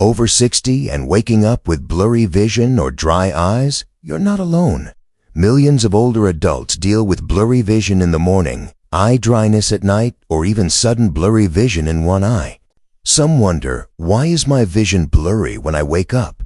Over 60 and waking up with blurry vision or dry eyes? You're not alone. Millions of older adults deal with blurry vision in the morning, eye dryness at night, or even sudden blurry vision in one eye. Some wonder, why is my vision blurry when I wake up?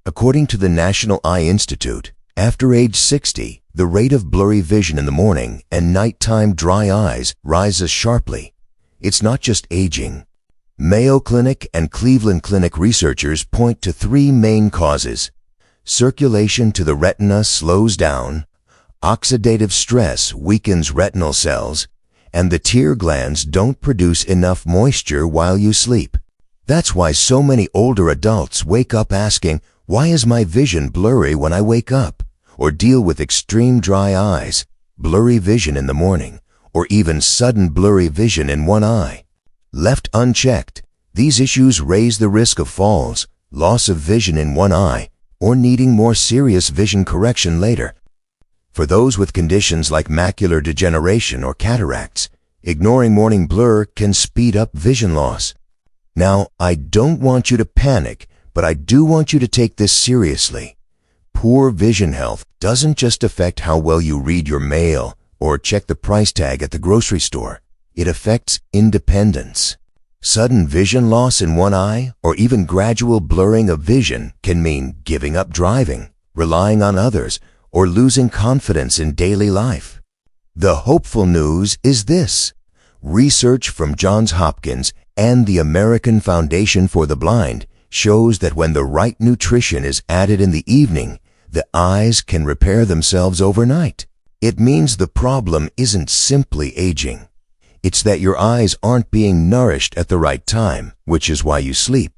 According to the National Eye Institute, after age 60, the rate of blurry vision in the morning and nighttime dry eyes rises sharply. It's not just aging. Mayo Clinic and Cleveland Clinic researchers point to three main causes. Circulation to the retina slows down, oxidative stress weakens retinal cells, and the tear glands don't produce enough moisture while you sleep. That's why so many older adults wake up asking, why is my vision blurry when I wake up? Or deal with extreme dry eyes, blurry vision in the morning, or even sudden blurry vision in one eye. Left unchecked, these issues raise the risk of falls, loss of vision in one eye, or needing more serious vision correction later. For those with conditions like macular degeneration or cataracts, ignoring morning blur can speed up vision loss. Now, I don't want you to panic, but I do want you to take this seriously. Poor vision health doesn't just affect how well you read your mail or check the price tag at the grocery store. It affects independence. Sudden vision loss in one eye or even gradual blurring of vision can mean giving up driving, relying on others, or losing confidence in daily life. The hopeful news is this. Research from Johns Hopkins and the American Foundation for the Blind shows that when the right nutrition is added in the evening, the eyes can repair themselves overnight. It means the problem isn't simply aging. It's that your eyes aren't being nourished at the right time, which is why you sleep.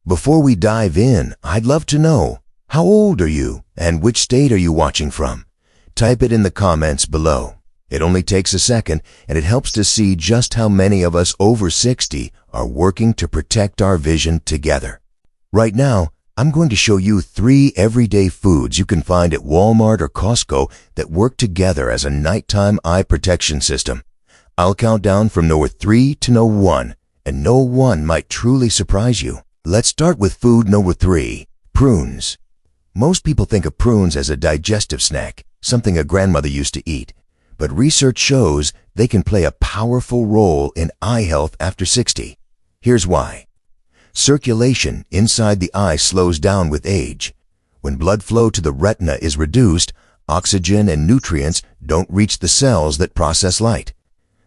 Before we dive in, I'd love to know, how old are you and which state are you watching from? Type it in the comments below. It only takes a second, and it helps to see just how many of us over 60 are working to protect our vision together. Right now, I'm going to show you 3 everyday foods you can find at Walmart or Costco that work together as a nighttime eye protection system. I'll count down from number 3 to number 1, and no one might truly surprise you. Let's start with food number 3, prunes. Most people think of prunes as a digestive snack, something a grandmother used to eat. But research shows they can play a powerful role in eye health after 60. Here's why. Circulation inside the eye slows down with age. When blood flow to the retina is reduced, oxygen and nutrients don't reach the cells that process light.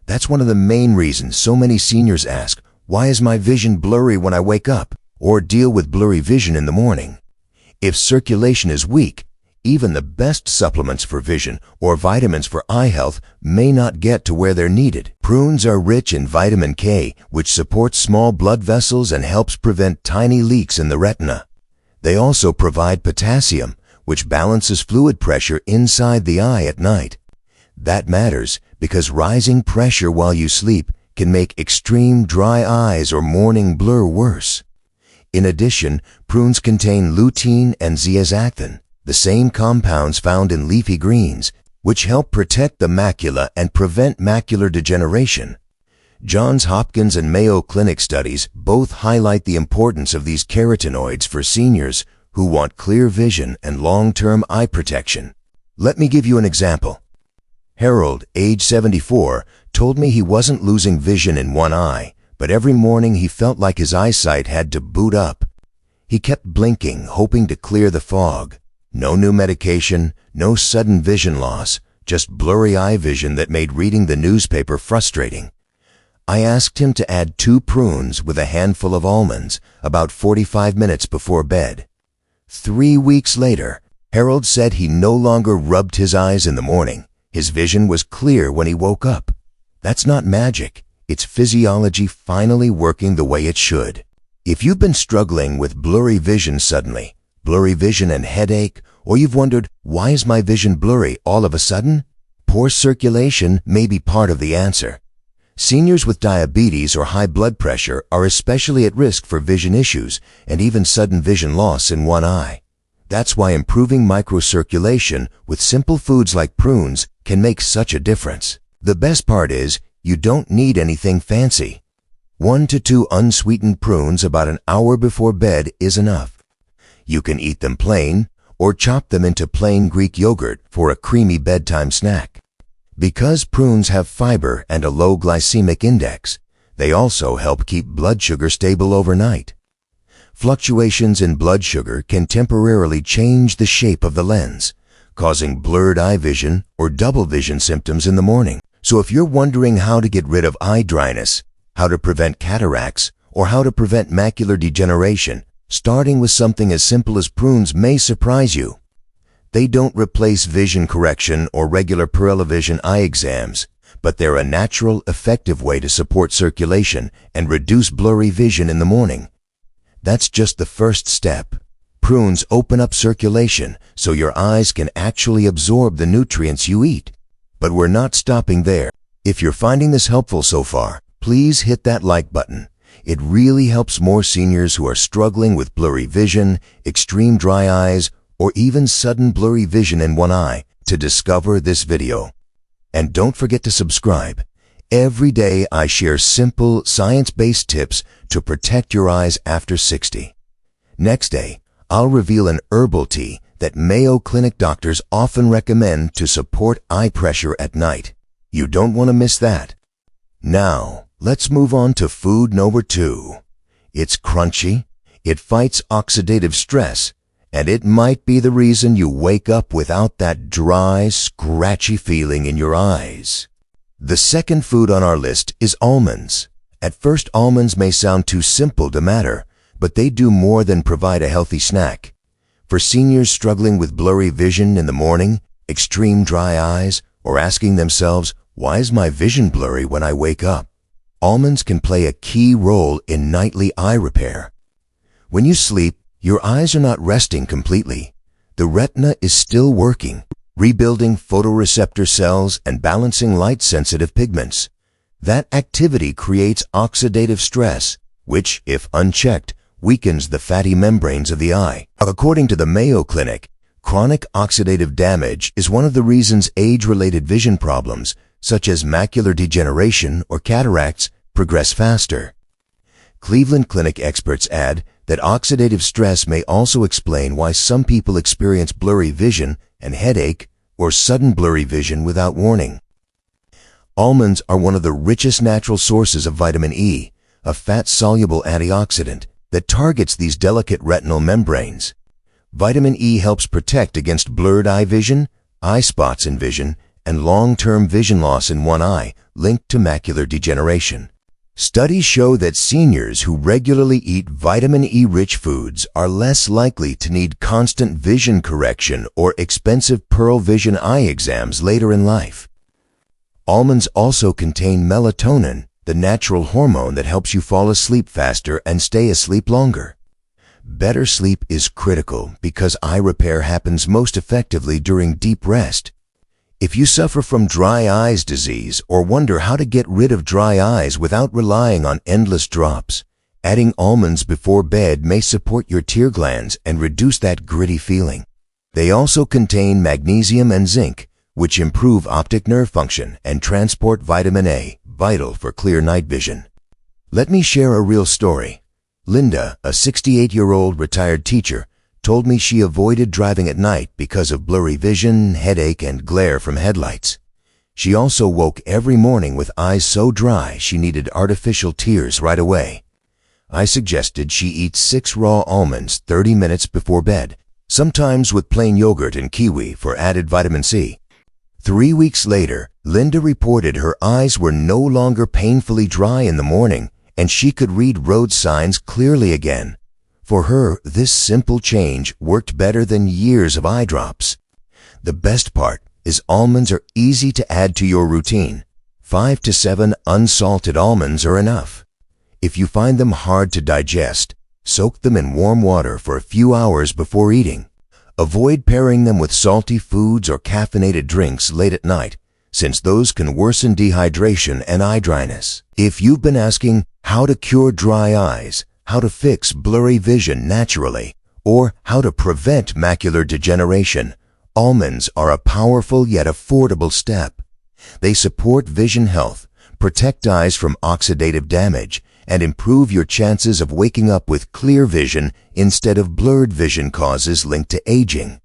That's one of the main reasons so many seniors ask, why is my vision blurry when I wake up? Or deal with blurry vision in the morning. If circulation is weak, even the best supplements for vision or vitamins for eye health may not get to where they're needed. Prunes are rich in vitamin K, which supports small blood vessels and helps prevent tiny leaks in the retina. They also provide potassium, which balances fluid pressure inside the eye at night. That matters because rising pressure while you sleep can make extreme dry eyes or morning blur worse. In addition, prunes contain lutein and zeaxanthin, the same compounds found in leafy greens, which help protect the macula and prevent macular degeneration. Johns Hopkins and Mayo Clinic studies both highlight the importance of these carotenoids for seniors who want clear vision and long-term eye protection. Let me give you an example. Harold, age 74, told me he wasn't losing vision in one eye, but every morning he felt like his eyesight had to boot up. He kept blinking, hoping to clear the fog. No new medication, no sudden vision loss, just blurry eye vision that made reading the newspaper frustrating. I asked him to add 2 prunes with a handful of almonds about 45 minutes before bed. 3 weeks later, Harold said he no longer rubbed his eyes in the morning. His vision was clear when he woke up. That's not magic. It's physiology finally working the way it should. If you've been struggling with blurry vision suddenly, blurry vision and headache, or you've wondered, why is my vision blurry all of a sudden? Poor circulation may be part of the answer. Seniors with diabetes or high blood pressure are especially at risk for vision issues and even sudden vision loss in one eye. That's why improving microcirculation with simple foods like prunes can make such a difference. The best part is, you don't need anything fancy. 1 to 2 unsweetened prunes about an hour before bed is enough. You can eat them plain or chop them into plain Greek yogurt for a creamy bedtime snack. Because prunes have fiber and a low glycemic index, they also help keep blood sugar stable overnight. Fluctuations in blood sugar can temporarily change the shape of the lens, causing blurred eye vision or double vision symptoms in the morning. So if you're wondering how to get rid of eye dryness, how to prevent cataracts, or how to prevent macular degeneration, starting with something as simple as prunes may surprise you. They don't replace vision correction or regular pearl-vision eye exams, but they're a natural, effective way to support circulation and reduce blurry vision in the morning. That's just the first step. Prunes open up circulation so your eyes can actually absorb the nutrients you eat. But we're not stopping there. If you're finding this helpful so far, please hit that like button. It really helps more seniors who are struggling with blurry vision, extreme dry eyes, or even sudden blurry vision in one eye to discover this video. And don't forget to subscribe. Every day I share simple, science-based tips to protect your eyes after 60. Next day, I'll reveal an herbal tea that Mayo Clinic doctors often recommend to support eye pressure at night. You don't want to miss that. Now, let's move on to food number 2. It's crunchy, it fights oxidative stress, and it might be the reason you wake up without that dry, scratchy feeling in your eyes. The second food on our list is almonds. At first, almonds may sound too simple to matter, but they do more than provide a healthy snack. For seniors struggling with blurry vision in the morning, extreme dry eyes, or asking themselves, why is my vision blurry when I wake up? Almonds can play a key role in nightly eye repair. When you sleep, your eyes are not resting completely. The retina is still working, rebuilding photoreceptor cells and balancing light-sensitive pigments. That activity creates oxidative stress, which, if unchecked, weakens the fatty membranes of the eye. According to the Mayo Clinic, chronic oxidative damage is one of the reasons age-related vision problems, such as macular degeneration or cataracts, progress faster. Cleveland Clinic experts add that oxidative stress may also explain why some people experience blurry vision and headache or sudden blurry vision without warning. Almonds are one of the richest natural sources of vitamin E, a fat-soluble antioxidant that targets these delicate retinal membranes. Vitamin E helps protect against blurred eye vision, eye spots in vision, and long-term vision loss in one eye linked to macular degeneration. Studies show that seniors who regularly eat vitamin E-rich foods are less likely to need constant vision correction or expensive pearl vision eye exams later in life. Almonds also contain melatonin, the natural hormone that helps you fall asleep faster and stay asleep longer. Better sleep is critical because eye repair happens most effectively during deep rest. If you suffer from dry eyes disease or wonder how to get rid of dry eyes without relying on endless drops, adding almonds before bed may support your tear glands and reduce that gritty feeling. They also contain magnesium and zinc, which improve optic nerve function and transport vitamin A, vital for clear night vision. Let me share a real story. Linda, a 68-year-old retired teacher, told me she avoided driving at night because of blurry vision, headache, and glare from headlights. She also woke every morning with eyes so dry she needed artificial tears right away. I suggested she eat 6 raw almonds 30 minutes before bed, sometimes with plain yogurt and kiwi for added vitamin C. 3 weeks later, Linda reported her eyes were no longer painfully dry in the morning, and she could read road signs clearly again. For her, this simple change worked better than years of eye drops. The best part is almonds are easy to add to your routine. 5 to 7 unsalted almonds are enough. If you find them hard to digest, soak them in warm water for a few hours before eating. Avoid pairing them with salty foods or caffeinated drinks late at night, since those can worsen dehydration and eye dryness. If you've been asking how to cure dry eyes, how to fix blurry vision naturally, or how to prevent macular degeneration, almonds are a powerful yet affordable step. They support vision health, protect eyes from oxidative damage, and improve your chances of waking up with clear vision instead of blurred vision causes linked to aging.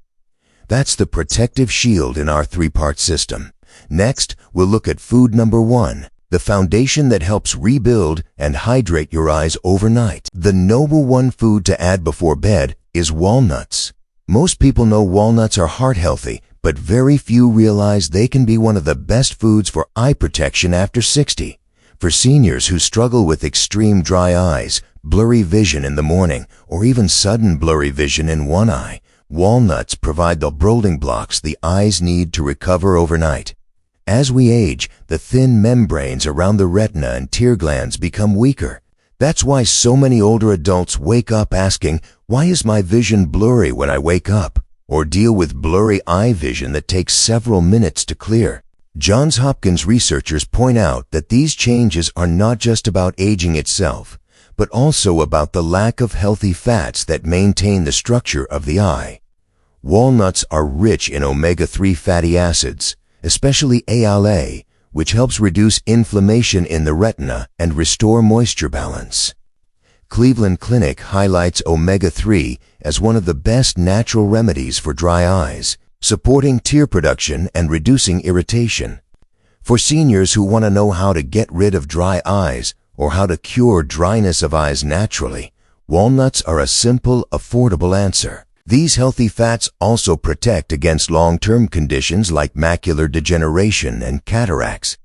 That's the protective shield in our three-part system. Next, we'll look at food number 1, the foundation that helps rebuild and hydrate your eyes overnight. The number 1 food to add before bed is walnuts. Most people know walnuts are heart healthy, but very few realize they can be one of the best foods for eye protection after 60. For seniors who struggle with extreme dry eyes, blurry vision in the morning, or even sudden blurry vision in one eye, walnuts provide the building blocks the eyes need to recover overnight. As we age, the thin membranes around the retina and tear glands become weaker. That's why so many older adults wake up asking, "Why is my vision blurry when I wake up?" or deal with blurry eye vision that takes several minutes to clear. Johns Hopkins researchers point out that these changes are not just about aging itself, but also about the lack of healthy fats that maintain the structure of the eye. Walnuts are rich in omega-3 fatty acids, especially ALA, which helps reduce inflammation in the retina and restore moisture balance. Cleveland Clinic highlights omega-3 as one of the best natural remedies for dry eyes, supporting tear production and reducing irritation. For seniors who want to know how to get rid of dry eyes or how to cure dryness of eyes naturally, walnuts are a simple, affordable answer. These healthy fats also protect against long-term conditions like macular degeneration and cataracts.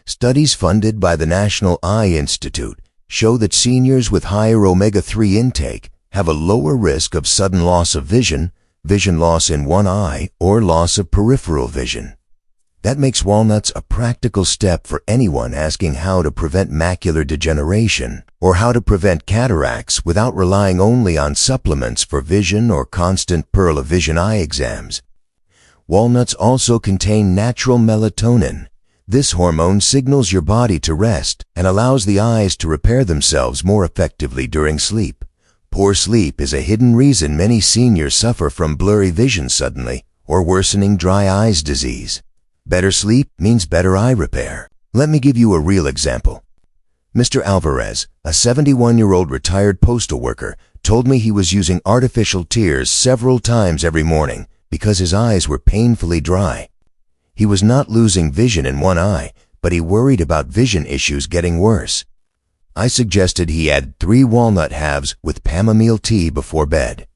Studies funded by the National Eye Institute show that seniors with higher omega-3 intake have a lower risk of sudden loss of vision, vision loss in one eye, or loss of peripheral vision. That makes walnuts a practical step for anyone asking how to prevent macular degeneration or how to prevent cataracts without relying only on supplements for vision or constant pearl of vision eye exams. Walnuts also contain natural melatonin. This hormone signals your body to rest and allows the eyes to repair themselves more effectively during sleep. Poor sleep is a hidden reason many seniors suffer from blurry vision suddenly or worsening dry eyes disease. Better sleep means better eye repair. Let me give you a real example. Mr. Alvarez, a 71-year-old retired postal worker, told me he was using artificial tears several times every morning because his eyes were painfully dry. He was not losing vision in one eye, but he worried about vision issues getting worse. I suggested he add 3 walnut halves with chamomile tea before bed.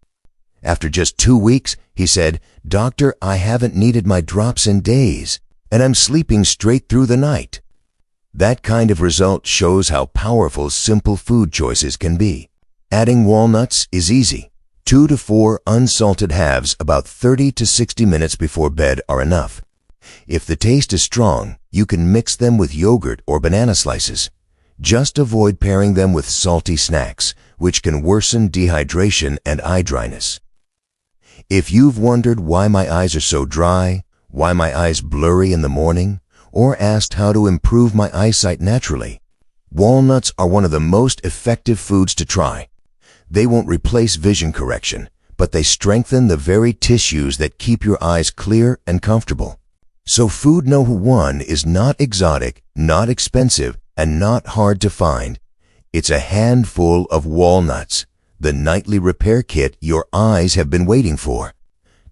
After just 2 weeks, he said, "Doctor, I haven't needed my drops in days, and I'm sleeping straight through the night." That kind of result shows how powerful simple food choices can be. Adding walnuts is easy. 2 to 4 unsalted halves about 30 to 60 minutes before bed are enough. If the taste is strong, you can mix them with yogurt or banana slices. Just avoid pairing them with salty snacks, which can worsen dehydration and eye dryness. If you've wondered why my eyes are so dry, why my eyes blurry in the morning, or asked how to improve my eyesight naturally, walnuts are one of the most effective foods to try. They won't replace vision correction, but they strengthen the very tissues that keep your eyes clear and comfortable. So food number 1 is not exotic, not expensive, and not hard to find. It's a handful of walnuts, the nightly repair kit your eyes have been waiting for.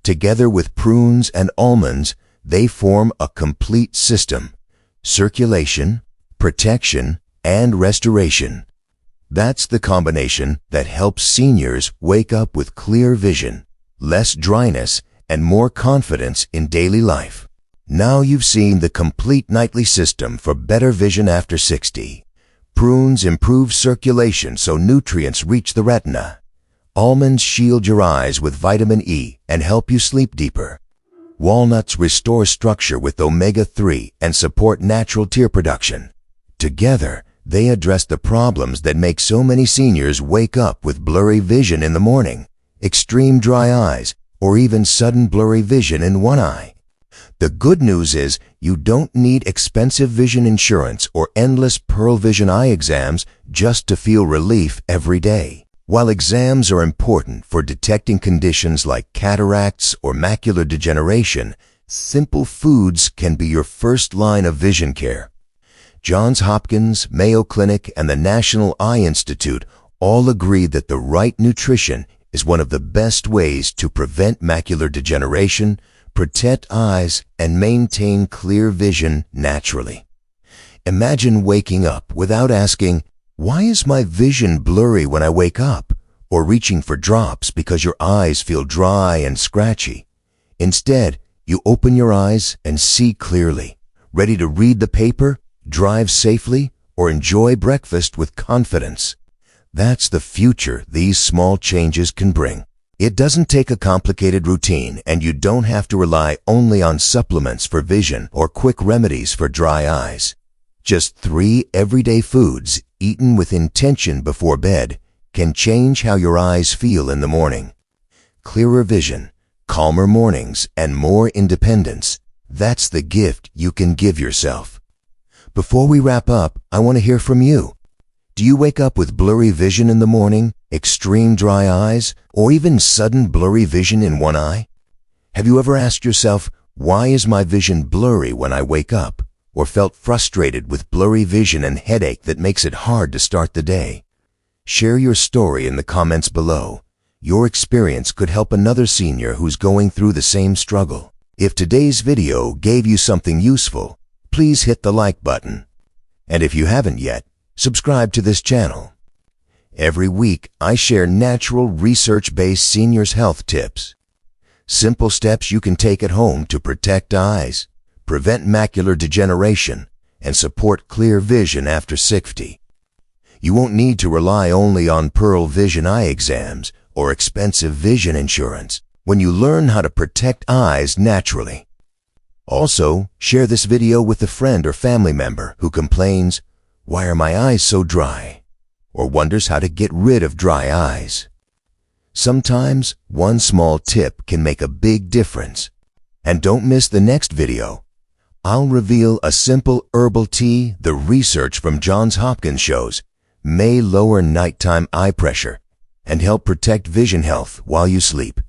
Together with prunes and almonds, they form a complete system: circulation, protection, and restoration. That's the combination that helps seniors wake up with clear vision, less dryness, and more confidence in daily life. Now you've seen the complete nightly system for better vision after 60. Prunes improve circulation so nutrients reach the retina. Almonds shield your eyes with vitamin E and help you sleep deeper. Walnuts restore structure with omega-3 and support natural tear production. Together, they address the problems that make so many seniors wake up with blurry vision in the morning, extreme dry eyes, or even sudden blurry vision in one eye. The good news is you don't need expensive vision insurance or endless pearl vision eye exams just to feel relief every day. While exams are important for detecting conditions like cataracts or macular degeneration, simple foods can be your first line of vision care. Johns Hopkins, Mayo Clinic, and the National Eye Institute all agree that the right nutrition is one of the best ways to prevent macular degeneration, protect eyes, and maintain clear vision naturally. Imagine waking up without asking, "Why is my vision blurry when I wake up?" or reaching for drops because your eyes feel dry and scratchy. Instead, you open your eyes and see clearly, ready to read the paper, drive safely, or enjoy breakfast with confidence. That's the future these small changes can bring. It doesn't take a complicated routine, and you don't have to rely only on supplements for vision or quick remedies for dry eyes. Just 3 everyday foods eaten with intention before bed can change how your eyes feel in the morning. Clearer vision, calmer mornings, and more independence. That's the gift you can give yourself. Before we wrap up, I want to hear from you. Do you wake up with blurry vision in the morning, extreme dry eyes, or even sudden blurry vision in one eye? Have you ever asked yourself, "Why is my vision blurry when I wake up?" or felt frustrated with blurry vision and headache that makes it hard to start the day? Share your story in the comments below. Your experience could help another senior who's going through the same struggle. If today's video gave you something useful, please hit the like button. And if you haven't yet, subscribe to this channel. Every week, I share natural, research-based seniors' health tips. Simple steps you can take at home to protect eyes, prevent macular degeneration, and support clear vision after 60. You won't need to rely only on Pearl Vision eye exams or expensive vision insurance when you learn how to protect eyes naturally. Also, share this video with a friend or family member who complains, "Why are my eyes so dry?" or wonders how to get rid of dry eyes. Sometimes, one small tip can make a big difference. And don't miss the next video. I'll reveal a simple herbal tea the research from Johns Hopkins shows may lower nighttime eye pressure and help protect vision health while you sleep.